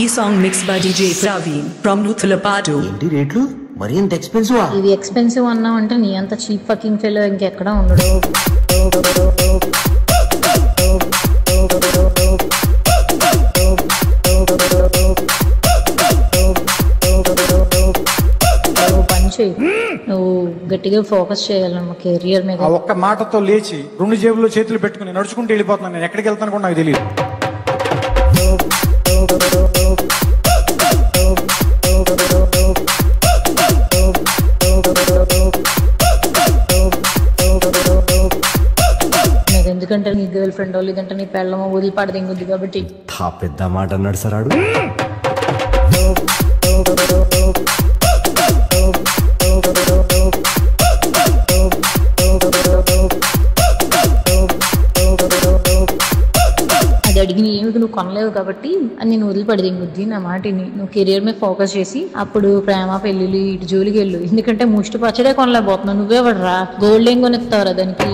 ఈ song mix by DJ Praveen from Nuthulapadu. ఏంటి రేట్లు మరి ఎంత ఎక్స్పెన్సివ్? ఇది ఎక్స్పెన్సివ్ అన్నావంటే నీ అంత చీప్ ఫకింగ్ ఫెలో ఇంకెక్కడ ఉండడు. నువ్వు గట్టిగా ఫోకస్ చేయాలి మా కెరియర్ మీద. ఒక్క మాటతో లేచి 2 జేబుల్లో చేతులు పెట్టుకుని నడుచుకుంటూ వెళ్ళిపోతున్నాను. నేను ఎక్కడికి వెళ్తాను కూడా నాకు తెలియదు. ఎందుకంటే నీ గర్ల్ ఫ్రెండ్ లేదంటే నీ పెళ్ళమో వదిలిపాడదు ఇంకొద్ది కాబట్టి. పెద్ద మాట అన్నాడు సార్ ఆడు. అది అడిగిన ఏమిటి నువ్వు కొనలేవు కాబట్టి అది నేను వదిలిపడదు ఇంకొద్ది. నా మాటిని నువ్వు కెరియర్ మీద ఫోకస్ చేసి అప్పుడు ప్రేమ పెళ్ళిళ్ళు ఇటు జోలికి వెళ్ళు. ఎందుకంటే ముష్టి పచ్చడే కొనలేకపోతున్నావు. నువ్వే పడరా గోల్డ్ ఏం కొనిస్తావురా దానికి.